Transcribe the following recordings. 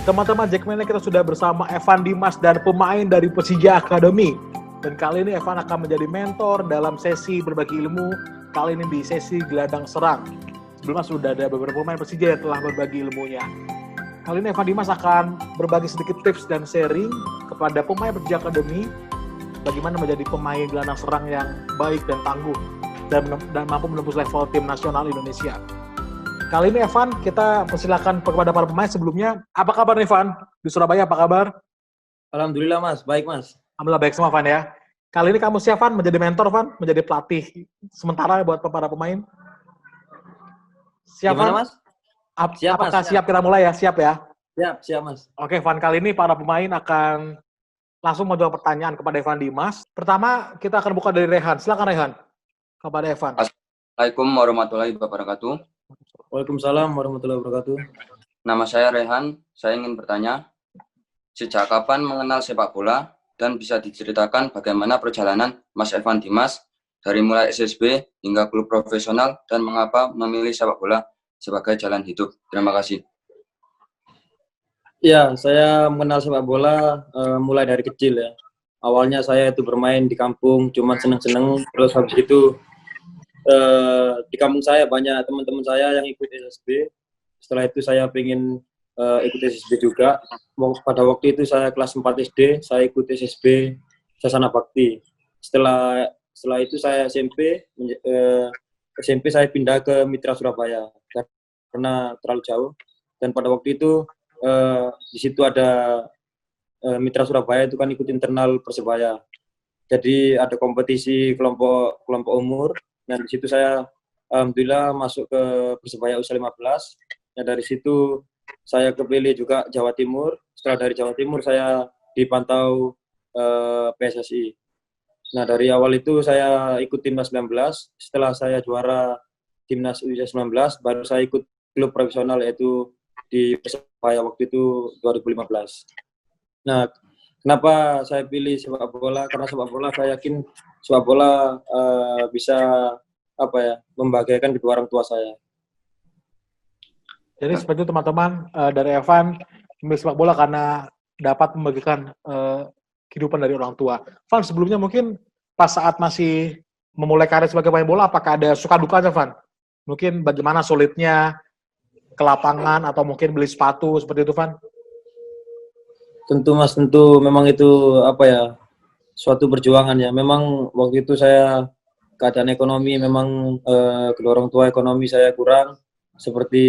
Teman-teman, Jackmania kita sudah bersama Evan Dimas dan pemain dari Persija Academy. Dan kali ini Evan akan menjadi mentor dalam sesi berbagi ilmu, kali ini di sesi gelandang serang. Sebelumnya sudah ada beberapa pemain Persija yang telah berbagi ilmunya. Kali ini Evan Dimas akan berbagi sedikit tips dan sharing kepada pemain Persija Academy bagaimana menjadi pemain gelandang serang yang baik dan tangguh dan mampu menembus level tim nasional Indonesia. Kali ini Evan, kita persilakan kepada para pemain sebelumnya. Apa kabar Evan? Di Surabaya apa kabar? Alhamdulillah Mas, baik Mas. Alhamdulillah baik semua Evan ya. Kali ini kamu siap Evan menjadi mentor Evan? Menjadi pelatih sementara buat para pemain? Siap Gimana Evan? Mas? Siap Mas. Apakah siap kita mulai ya? Siap ya? Siap Mas. Oke Evan, kali ini para pemain akan langsung menjawab pertanyaan kepada Evan Dimas. Pertama, kita akan buka dari Rehan. Silakan Rehan. Kepada Evan. Assalamualaikum warahmatullahi wabarakatuh. Waalaikumsalam warahmatullahi wabarakatuh. Nama saya Rehan. Saya ingin bertanya, sejak kapan mengenal sepak bola dan bisa diceritakan bagaimana perjalanan Mas Evan Dimas dari mulai SSB hingga klub profesional dan mengapa memilih sepak bola sebagai jalan hidup. Terima kasih. Ya, saya mengenal sepak bola mulai dari kecil ya. Awalnya saya itu bermain di kampung, cuma seneng-seneng. Terus habis itu di kampung saya banyak teman-teman saya yang ikut SSB. Setelah itu saya pengen ikut SSB juga. Pada waktu itu saya kelas 4 SD, saya ikut SSB Sasana Bakti. Setelah itu saya SMP saya pindah ke Mitra Surabaya karena terlalu jauh. Dan pada waktu itu di situ ada Mitra Surabaya itu kan ikut internal Persebaya. Jadi ada kompetisi kelompok umur. Dan di situ saya alhamdulillah masuk ke Persebaya U15. Nah dari situ saya kepilih juga Jawa Timur. Setelah dari Jawa Timur saya dipantau PSSI. Nah dari awal itu saya ikut timnas 19. Setelah saya juara timnas U19 baru saya ikut klub profesional yaitu di Persebaya waktu itu 2015. Nah kenapa saya pilih sepak bola? Karena sepak bola saya yakin sepak bola bisa membahagiakan kedua orang tua saya. Jadi seperti itu teman-teman, dari Evan memilih sepak bola karena dapat membagikan kehidupan dari orang tua. Van, sebelumnya mungkin pas saat masih memulai karir sebagai pemain bola, apakah ada suka dukanya Van? Mungkin bagaimana sulitnya ke lapangan atau mungkin beli sepatu seperti itu Van? Tentu Mas, memang itu suatu perjuangan ya. Memang waktu itu saya keadaan ekonomi memang kedua orang tua ekonomi saya kurang. Seperti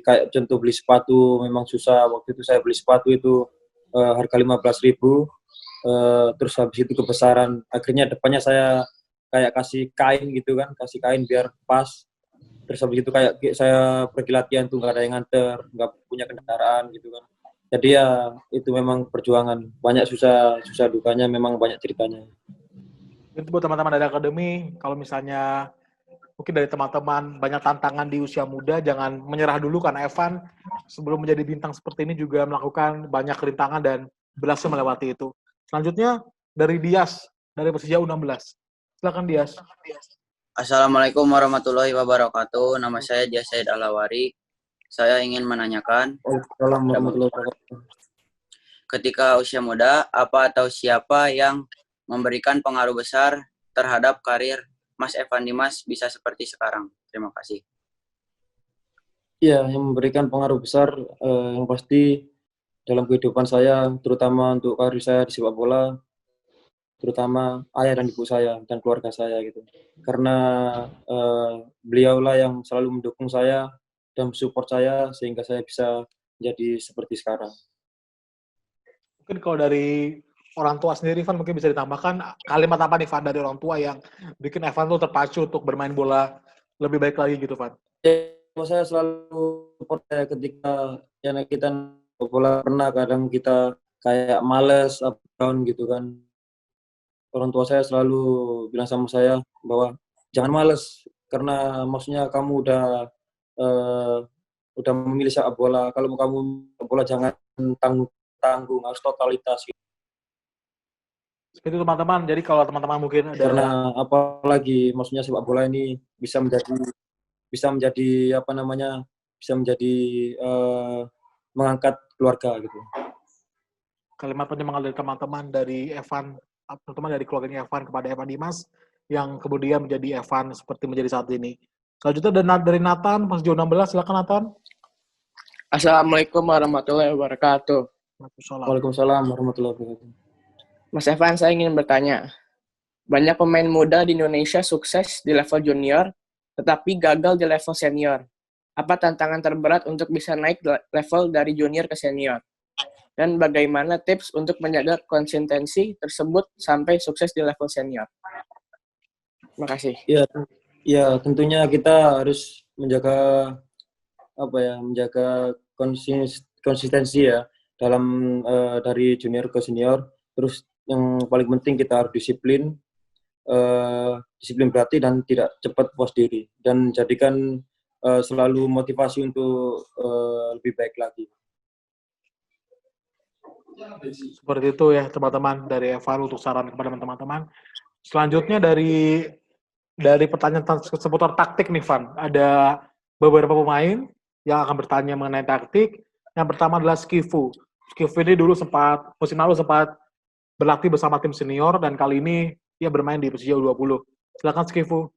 kayak contoh beli sepatu memang susah. Waktu itu saya beli sepatu itu harga 15.000. Terus habis itu kebesaran. Akhirnya depannya saya kayak kasih kain gitu kan, kasih kain biar pas. Terus habis itu kayak saya pergi latihan tuh nggak ada yang nganter, nggak punya kendaraan gitu kan. Jadi ya itu memang perjuangan. Banyak susah dukanya, memang banyak ceritanya. Itu buat teman-teman dari akademi, kalau misalnya mungkin dari teman-teman banyak tantangan di usia muda, jangan menyerah dulu karena Evan sebelum menjadi bintang seperti ini juga melakukan banyak rintangan dan berhasil melewati itu. Selanjutnya dari Dias, dari Persija U16. Silakan Dias. Assalamualaikum warahmatullahi wabarakatuh. Nama saya Dias Said Alawari. Saya ingin menanyakan, ketika usia muda, apa atau siapa yang memberikan pengaruh besar terhadap karir Mas Evan Dimas bisa seperti sekarang? Terima kasih. Iya, yang memberikan pengaruh besar yang pasti dalam kehidupan saya, terutama untuk karir saya di sepak bola, terutama ayah dan ibu saya dan keluarga saya gitu. Karena beliaulah yang selalu mendukung saya dan support saya sehingga saya bisa jadi seperti sekarang. Mungkin kalau dari orang tua sendiri, Van, mungkin bisa ditambahkan kalimat apa nih, Van, dari orang tua yang bikin Evan tuh terpacu untuk bermain bola lebih baik lagi gitu, Van? Saya selalu support ketika kita bola pernah kadang kita kayak males, up down gitu kan. Orang tua saya selalu bilang sama saya bahwa jangan males karena maksudnya kamu udah memilih sepak bola. Kalau kamu bola jangan tanggung, harus totalitas. Seperti itu teman-teman. Jadi kalau teman-teman mungkin ada karena apalagi maksudnya sepak bola ini bisa menjadi mengangkat keluarga gitu. Kalimat penyemangat dari teman-teman dari Evan, terutama dari keluarganya Evan kepada Evan Dimas, yang kemudian menjadi Evan seperti menjadi saat ini. Selanjutnya dari Nathan, pas Sejauh 16, silakan Nathan. Assalamualaikum warahmatullahi wabarakatuh. Waalaikumsalam warahmatullahi wabarakatuh. Mas Evan, saya ingin bertanya. Banyak pemain muda di Indonesia sukses di level junior, tetapi gagal di level senior. Apa tantangan terberat untuk bisa naik level dari junior ke senior? Dan bagaimana tips untuk menjaga konsistensi tersebut sampai sukses di level senior? Terima kasih. Ya, tentunya kita harus menjaga konsistensi ya dalam dari junior ke senior. Terus yang paling penting kita harus disiplin berarti dan tidak cepat puas diri, dan jadikan selalu motivasi untuk lebih baik lagi. Seperti itu ya teman-teman dari Evan untuk saran kepada teman-teman. Selanjutnya dari pertanyaan seputar taktik nih Van, ada beberapa pemain yang akan bertanya mengenai taktik. Yang pertama adalah Skifu. Skifu ini dulu musim lalu sempat berlatih bersama tim senior, dan kali ini dia bermain di Persija U20. Silakan Skifu.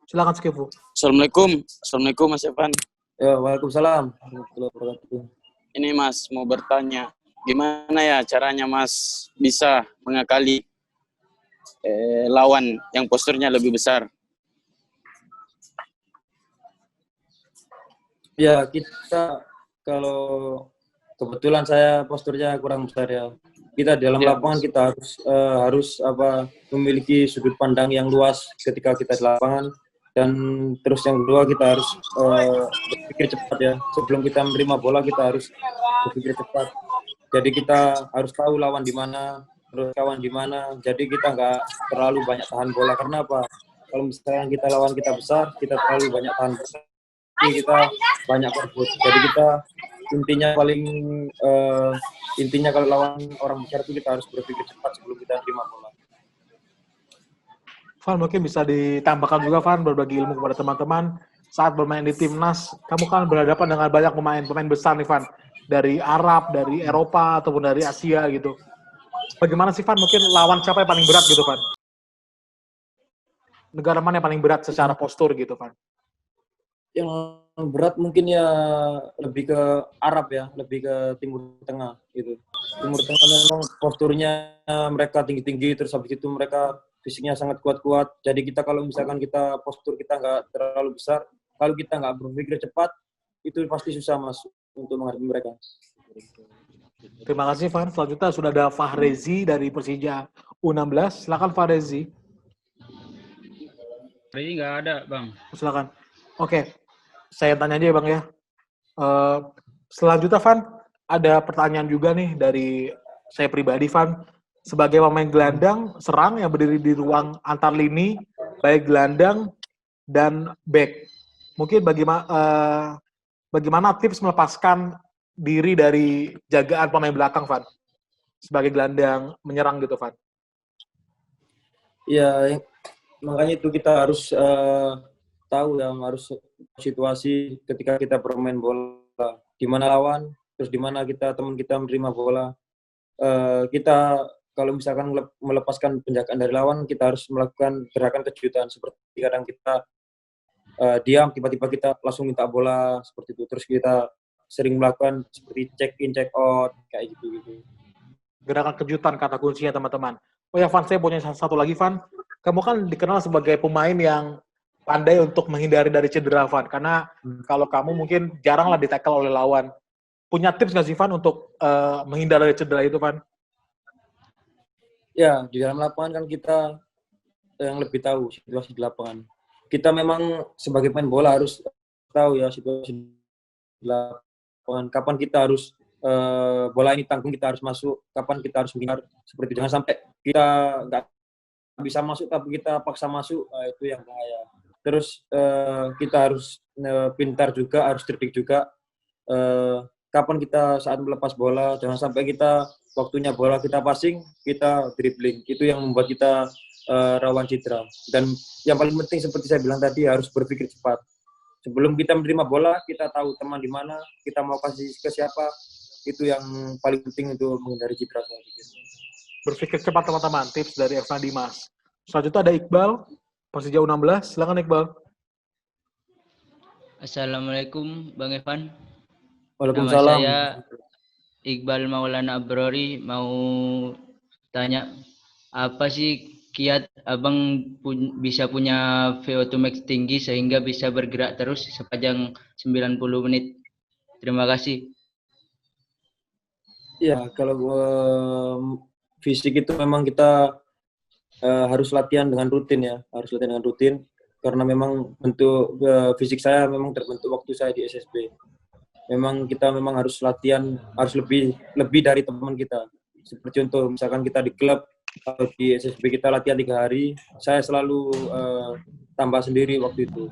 Silakan Skifu. Assalamualaikum Mas Evan. Ya, waalaikumsalam warahmatullahi wabarakatuh. Ini Mas mau bertanya, gimana ya caranya Mas bisa mengakali lawan yang posturnya lebih besar? Ya, kita kalau kebetulan saya posturnya kurang besar ya. Kita di dalam lapangan kita harus memiliki sudut pandang yang luas ketika kita di lapangan, dan terus yang kedua kita harus berpikir cepat ya. Sebelum kita menerima bola kita harus berpikir cepat. Jadi kita harus tahu lawan di mana, terus kawan di mana. Jadi kita nggak terlalu banyak tahan bola. Karena apa? Kalau misalnya lawan kita besar, kita terlalu banyak tahan bola, kita banyak berebut. Jadi kita intinya kalau lawan orang besar itu kita harus berpikir cepat sebelum kita terima bola. Van, mungkin bisa ditambahkan juga Van, berbagi ilmu kepada teman-teman. Saat bermain di timnas, kamu kan berhadapan dengan banyak pemain besar nih Van, dari Arab, dari Eropa ataupun dari Asia gitu. Bagaimana sih Van, mungkin lawan siapa yang paling berat gitu Van? Negara mana yang paling berat secara postur gitu Van? Yang berat mungkin ya lebih ke Arab ya, lebih ke Timur Tengah gitu. Timur Tengah memang posturnya mereka tinggi-tinggi, terus habis itu mereka fisiknya sangat kuat-kuat. Jadi kita kalau misalkan postur kita nggak terlalu besar, kalau kita nggak berpikir cepat, itu pasti susah Mas untuk menghadapi mereka. Terima kasih Van. Selanjutnya sudah ada Fahrezi dari Persija U16. Silakan Fahrezi. Fahrezi nggak ada Bang. Silakan. Oke. Saya tanya aja ya Bang ya. Selanjutnya Van, ada pertanyaan juga nih dari saya pribadi Van. Sebagai pemain gelandang serang yang berdiri di ruang antar lini, baik gelandang dan back. Mungkin bagaimana tips melepaskan diri dari jagaan pemain belakang, Van? Sebagai gelandang menyerang gitu, Van. Ya, makanya itu kita harus tahu ya, harus situasi ketika kita bermain bola, di mana lawan, terus di mana teman kita menerima bola. Kita kalau misalkan melepaskan penjagaan dari lawan, kita harus melakukan gerakan kejutan, seperti kadang kita diam, tiba-tiba kita langsung minta bola, seperti itu. Terus kita sering melakukan seperti check in, check out, kayak gitu. Gerakan kejutan kata kuncinya, teman-teman. Oh ya, Van, saya punya satu lagi, Van. Kamu kan dikenal sebagai pemain yang pandai untuk menghindari dari cedera, Van. Karena kalau kamu mungkin jarang lah di-tackle oleh lawan. Punya tips nggak sih, Van, untuk menghindari dari cedera itu, Van? Ya, di dalam lapangan kan kita yang lebih tahu situasi di lapangan. Kita memang sebagai pemain bola harus tahu ya situasi di lapangan. Kapan kita harus bola ini tanggung, kita harus masuk. Kapan kita harus menghindar. Seperti itu. Jangan sampai kita nggak bisa masuk tapi kita paksa masuk, itu yang bahaya. Terus kita harus pintar juga, harus cerdik juga. Kapan kita saat melepas bola, jangan sampai kita waktunya bola kita passing, kita dribbling. Itu yang membuat kita rawan cedera. Dan yang paling penting seperti saya bilang tadi, harus berpikir cepat. Sebelum kita menerima bola, kita tahu teman di mana, kita mau kasih ke siapa, itu yang paling penting untuk menghindari cedera. Berpikir cepat teman-teman, tips dari Evan Dimas. Selanjutnya ada Iqbal, Persija U16, silakan Iqbal. Assalamualaikum Bang Evan. Nama Waalaikumsalam. saya Iqbal Maulana Abrori, mau tanya apa sih kiat abang bisa punya VO2 max tinggi sehingga bisa bergerak terus sepanjang 90 menit. Terima kasih. Ya, kalau fisik itu memang kita harus latihan dengan rutin ya, karena memang bentuk fisik saya memang terbentuk waktu saya di SSB. Kita memang harus latihan, harus lebih dari teman kita. Seperti contoh, misalkan kita di klub atau di SSB kita latihan 3 hari, saya selalu tambah sendiri waktu itu,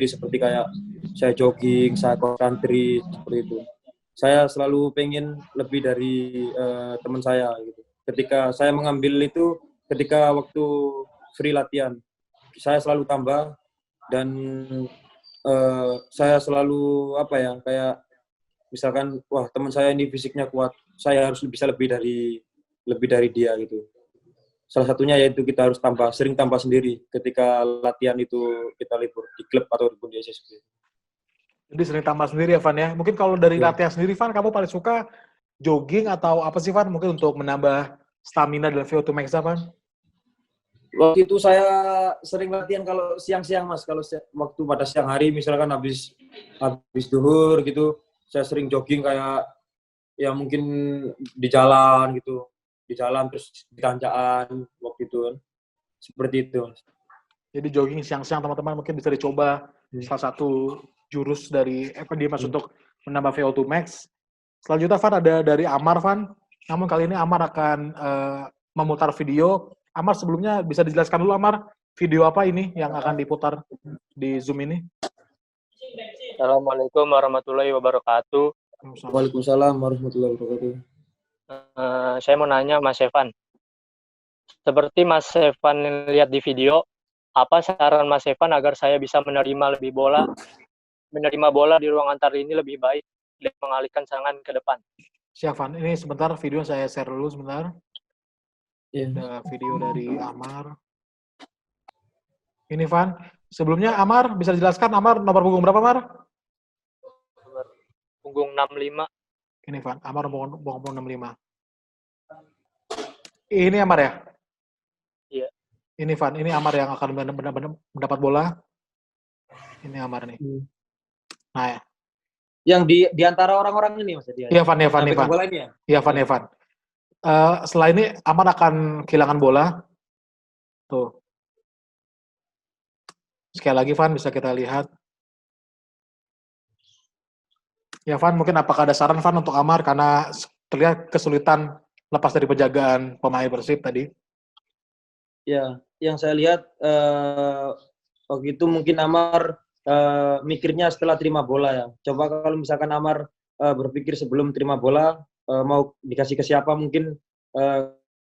seperti kayak saya jogging, saya cross country, seperti itu. Saya selalu pengen lebih dari teman saya gitu. Ketika saya mengambil itu, ketika waktu free latihan, saya selalu tambah dan saya selalu kayak misalkan wah teman saya ini fisiknya kuat, saya harus bisa lebih dari dia gitu. Salah satunya yaitu kita harus sering tambah sendiri ketika latihan itu kita libur di klub ataupun di SSB. Jadi sering tambah sendiri ya, Van ya. Mungkin kalau dari latihan sendiri, Van, kamu paling suka jogging atau apa sih, Van? Mungkin untuk menambah stamina dan VO2 max, Van? Waktu itu saya sering latihan kalau siang-siang, Mas. Kalau waktu pada siang hari, misalkan habis duhur gitu, saya sering jogging kayak ya mungkin di jalan gitu. Di jalan terus di tanjakan waktu itu kan. Seperti itu, Mas. Jadi jogging siang-siang teman-teman mungkin bisa dicoba salah satu jurus dari Evan Dimas untuk menambah VO2 max. Selanjutnya, Van, ada dari Amar, Van. Namun kali ini Amar akan memutar video. Amar, sebelumnya bisa dijelaskan dulu, Amar, video apa ini yang akan diputar di Zoom ini? Assalamualaikum warahmatullahi wabarakatuh. Waalaikumsalam warahmatullahi wabarakatuh. Saya mau nanya Mas Evan. Seperti Mas Evan lihat di video, apa saran Mas Evan agar saya bisa menerima bola di ruang antar ini lebih baik dan mengalihkan serangan ke depan? Siap, Van. Ini sebentar video saya share dulu sebentar. Ada video dari Amar. Ini, Van. Sebelumnya Amar, bisa dijelaskan Amar nomor punggung berapa, Amar? Punggung 65. Ini, Van. Amar nomor punggung 65. Ini Amar ya? Iya. Ini, Van. Ini Amar yang akan mendapat bola. Ini Amar nih. Nah, ya. Yang di antara orang-orang ini, Mas. Iya, Van. Iya, Van. Iya, Van. Iya, Van. Setelah ini Amar akan kehilangan bola. Tuh. Sekali lagi, Van, bisa kita lihat. Ya, Van, mungkin apakah ada saran, Van, untuk Amar karena terlihat kesulitan lepas dari penjagaan pemain Persib tadi? Ya, yang saya lihat waktu itu mungkin Amar mikirnya setelah terima bola ya. Coba kalau misalkan Amar berpikir sebelum terima bola mau dikasih ke siapa, mungkin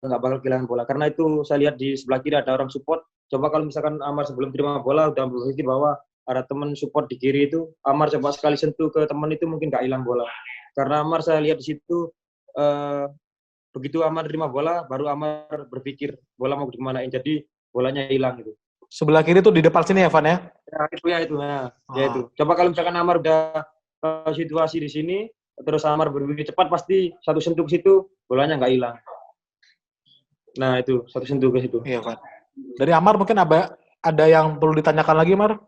nggak bakal kehilangan bola. Karena itu saya lihat di sebelah kiri ada orang support. Coba kalau misalkan Amar sebelum terima bola udah berpikir bahwa ada teman support di kiri itu, Amar coba sekali sentuh ke teman itu mungkin nggak hilang bola. Karena Amar saya lihat di situ begitu Amar terima bola, baru Amar berpikir bola mau dimanain, jadi bolanya hilang gitu. Sebelah kiri tuh di depan sini ya, Van ya? Ya itu. Coba kalau misalkan Amar udah situasi di sini, terus Amar berpikir cepat, pasti satu sentuh ke situ, bolanya nggak hilang. Nah itu, satu sentuh ke situ. Iya, Van. Dari Amar mungkin ada yang perlu ditanyakan lagi, Amar?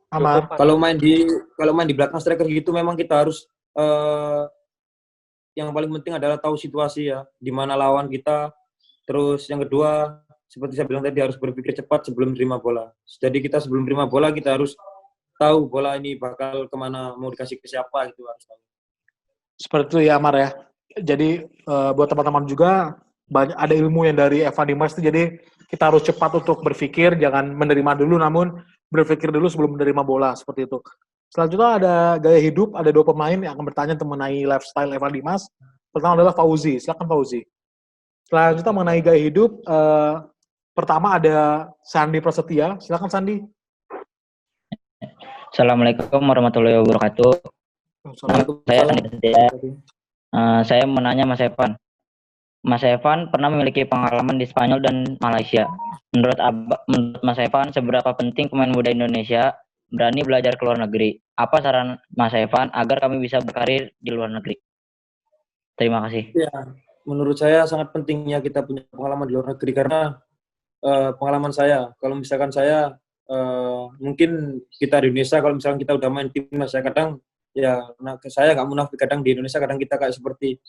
Amar. Kalau main di belakang striker gitu memang kita harus yang paling penting adalah tahu situasi ya, di mana lawan kita. Terus yang kedua, seperti saya bilang tadi, harus berpikir cepat sebelum terima bola. Jadi kita sebelum terima bola kita harus tahu bola ini bakal kemana, mau dikasih ke siapa, gitu harus tahu. Seperti itu ya, Amar ya. Jadi buat teman-teman juga ada ilmu yang dari Evan Dimas itu, jadi kita harus cepat untuk berpikir, jangan menerima dulu, namun berpikir dulu sebelum menerima bola, seperti itu. Selanjutnya ada gaya hidup, ada 2 pemain yang akan bertanya mengenai lifestyle Evan Dimas. Pertama adalah Fauzi, silakan Fauzi. Selanjutnya mengenai gaya hidup, Pertama ada Sandi Prasetya. Silakan Sandi. Assalamualaikum warahmatullahi wabarakatuh. Nama saya Sandi Prasetya. Saya menanya Mas Evan. Mas Evan pernah memiliki pengalaman di Spanyol dan Malaysia. Menurut Mas Evan, seberapa penting pemain muda Indonesia berani belajar ke luar negeri? Apa saran Mas Evan agar kami bisa berkarir di luar negeri? Terima kasih. Ya, menurut saya sangat pentingnya kita punya pengalaman di luar negeri karena pengalaman saya, kalau misalkan saya mungkin kita di Indonesia, kalau misalkan kita udah main timnas, saya kadang saya nggak munafik, kadang di Indonesia kadang kita kayak seperti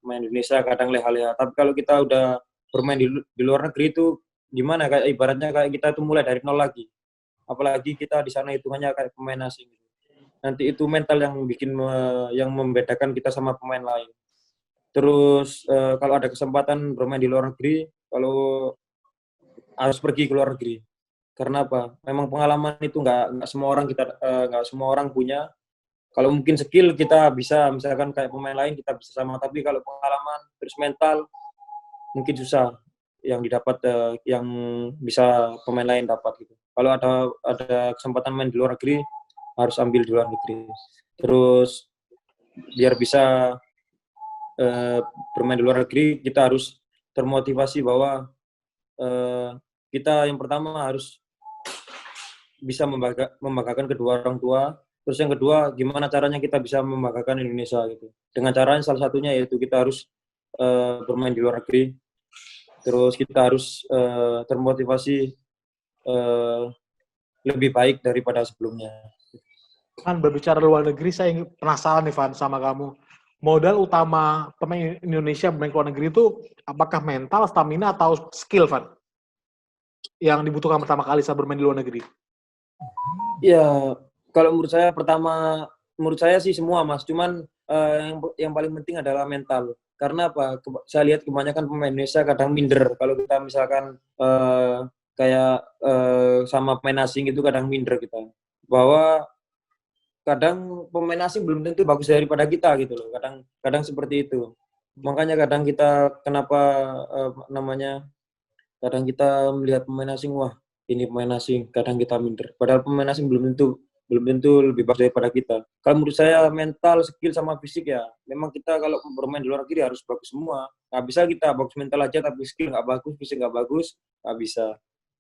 main Indonesia kadang leha-leha, tapi kalau kita udah bermain di luar negeri itu gimana, kayak ibaratnya kayak kita itu mulai dari nol lagi, apalagi kita di sana hitungannya kayak pemain asing. Nanti itu mental yang yang membedakan kita sama pemain lain. Terus kalau ada kesempatan bermain di luar negeri, kalau harus pergi ke luar negeri. Karena apa? Memang pengalaman itu nggak semua orang punya. Kalau mungkin skill kita bisa, misalkan kayak pemain lain kita bisa sama, tapi kalau pengalaman terus mental mungkin susah yang didapat yang bisa pemain lain dapat gitu. Kalau ada kesempatan main di luar negeri, harus ambil di luar negeri. Terus biar bisa bermain di luar negeri, kita harus termotivasi bahwa kita yang pertama harus bisa membanggakan kedua orang tua. Terus yang kedua, gimana caranya kita bisa membanggakan Indonesia gitu. Dengan caranya salah satunya yaitu kita harus bermain di luar negeri. Terus kita harus termotivasi lebih baik daripada sebelumnya. Kan berbicara luar negeri, saya penasaran nih Van sama kamu. Modal utama pemain Indonesia bermain ke luar negeri itu apakah mental, stamina, atau skill, Van? Yang dibutuhkan pertama kali saat bermain di luar negeri? Ya, kalau menurut saya sih semua, Mas. Cuman yang paling penting adalah mental. Karena apa? Saya lihat kebanyakan pemain Indonesia kadang minder. Kalau kita misalkan sama pemain asing itu kadang minder kita. Bahwa kadang pemain asing belum tentu bagus daripada kita gitu loh. Kadang seperti itu. Makanya kadang kita kadang kita melihat pemain asing, wah ini pemain asing, kadang kita minder. Padahal pemain asing belum tentu lebih bagus daripada kita. Kalau menurut saya mental, skill sama fisik ya, memang kita kalau bermain di luar negeri harus bagus semua. Nggak bisa kita bagus mental aja tapi skill nggak bagus, fisik nggak bagus, nggak bisa.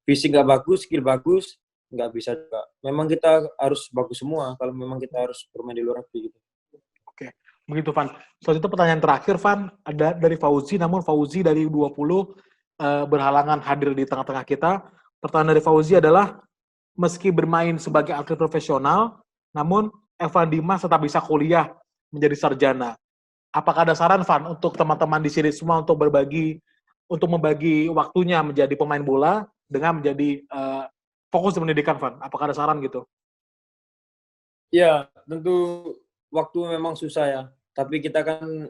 Fisik nggak bagus, skill bagus, nggak bisa juga. Memang kita harus bagus semua kalau memang kita harus bermain di luar negeri gitu. Oke, begitu Van. Selanjutnya pertanyaan terakhir Van, ada dari Fauzi, namun Fauzi dari U20 berhalangan hadir di tengah-tengah kita. Pertanyaan dari Fauzi adalah, meski bermain sebagai atlet profesional, namun Evan Dimas tetap bisa kuliah menjadi sarjana. Apakah ada saran Van untuk teman-teman di sini semua untuk membagi waktunya menjadi pemain bola dengan menjadi fokus di pendidikan, Van? Apakah ada saran gitu? Ya, tentu waktu memang susah ya. Tapi kita kan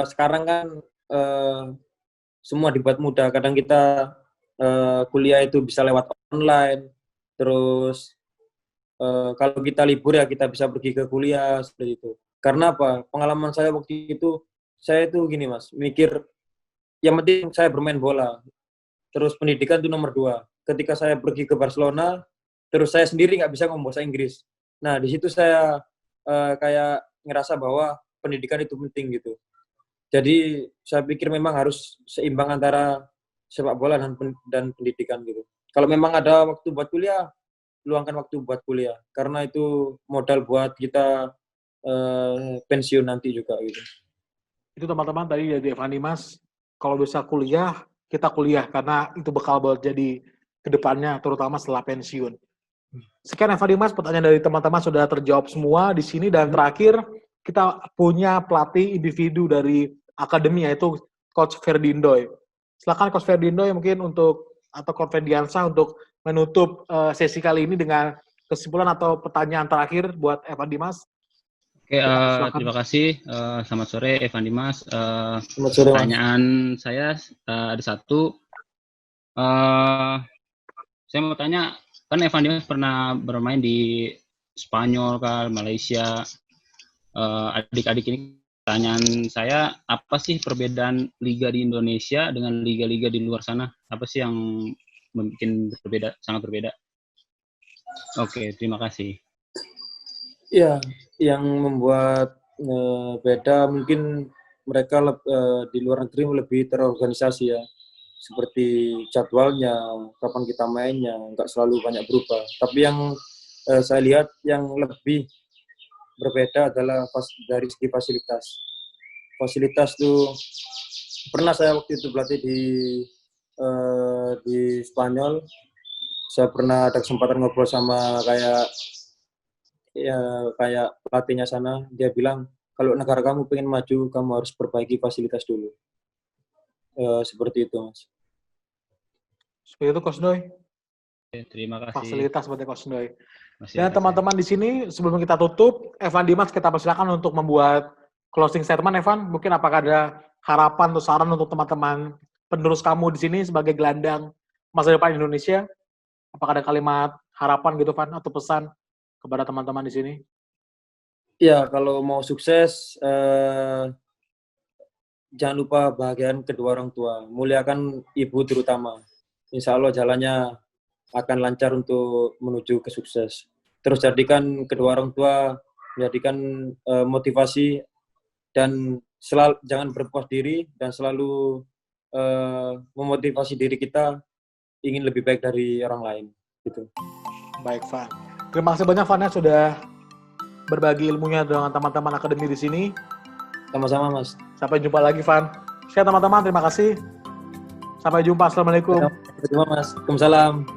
sekarang kan semua dibuat mudah. Kadang kita kuliah itu bisa lewat online. Terus kalau kita libur ya kita bisa pergi ke kuliah seperti itu. Karena apa? Pengalaman saya waktu itu, saya itu gini Mas, mikir yang penting saya bermain bola. Terus pendidikan itu nomor 2. Ketika saya pergi ke Barcelona, terus saya sendiri nggak bisa ngomong bahasa Inggris. Nah, di situ saya kayak ngerasa bahwa pendidikan itu penting gitu. Jadi, saya pikir memang harus seimbang antara sepak bola dan pendidikan gitu. Kalau memang ada waktu buat kuliah, luangkan waktu buat kuliah. Karena itu modal buat kita pensiun nanti juga gitu. Itu teman-teman tadi dari Evan Dimas, kalau bisa kuliah, kita kuliah. Karena itu bakal buat jadi kedepannya, terutama setelah pensiun. Sekian Evan Dimas, pertanyaan dari teman-teman sudah terjawab semua di sini. Dan terakhir, kita punya pelatih individu dari akademi, yaitu Coach Ferdindoy. Silakan Coach Ferdindoy mungkin atau Coach Ferdiansyah untuk menutup sesi kali ini dengan kesimpulan atau pertanyaan terakhir buat Evan Dimas. Oke, terima kasih. Selamat sore Evan Dimas. Selamat sore, pertanyaan saya ada satu. Saya mau tanya, kan Evan Dimas pernah bermain di Spanyol, kan, Malaysia. Adik-adik ini pertanyaan saya, apa sih perbedaan liga di Indonesia dengan liga-liga di luar sana? Apa sih yang membuat berbeda, sangat berbeda? Oke, terima kasih. Ya, yang membuat beda mungkin mereka di luar negeri lebih terorganisasi ya. Seperti jadwalnya, kapan kita mainnya, nggak selalu banyak berubah. Tapi yang saya lihat yang lebih berbeda adalah dari segi fasilitas. Fasilitas tuh pernah saya waktu itu berlatih di Spanyol. Saya pernah ada kesempatan ngobrol sama kayak pelatihnya sana. Dia bilang kalau negara kamu pengen maju, kamu harus perbaiki fasilitas dulu. Seperti itu, Mas. Seperti itu, Coach Doy. Terima kasih. Fasilitas seperti Coach Doy. Masih Dan teman-teman di sini, sebelum kita tutup, Evan Dimas kita persilakan untuk membuat closing statement. Evan, mungkin apakah ada harapan atau saran untuk teman-teman penerus kamu di sini sebagai gelandang masa depan Indonesia? Apakah ada kalimat harapan gitu, Van, atau pesan kepada teman-teman di sini? Ya, kalau mau sukses, jangan lupa bahagian kedua orang tua. Muliakan ibu terutama. Insya Allah jalannya akan lancar untuk menuju ke sukses. Terus jadikan kedua orang tua, jadikan motivasi, dan jangan berpuas diri, dan selalu memotivasi diri kita ingin lebih baik dari orang lain. Gitu. Baik, Van. Terima kasih banyak, Van, ya, sudah berbagi ilmunya dengan teman-teman akademi di sini. Sama-sama, Mas. Sampai jumpa lagi, Van. Oke, teman-teman, terima kasih. Sampai jumpa. Assalamualaikum. Sampai jumpa, Mas. Waalaikumsalam.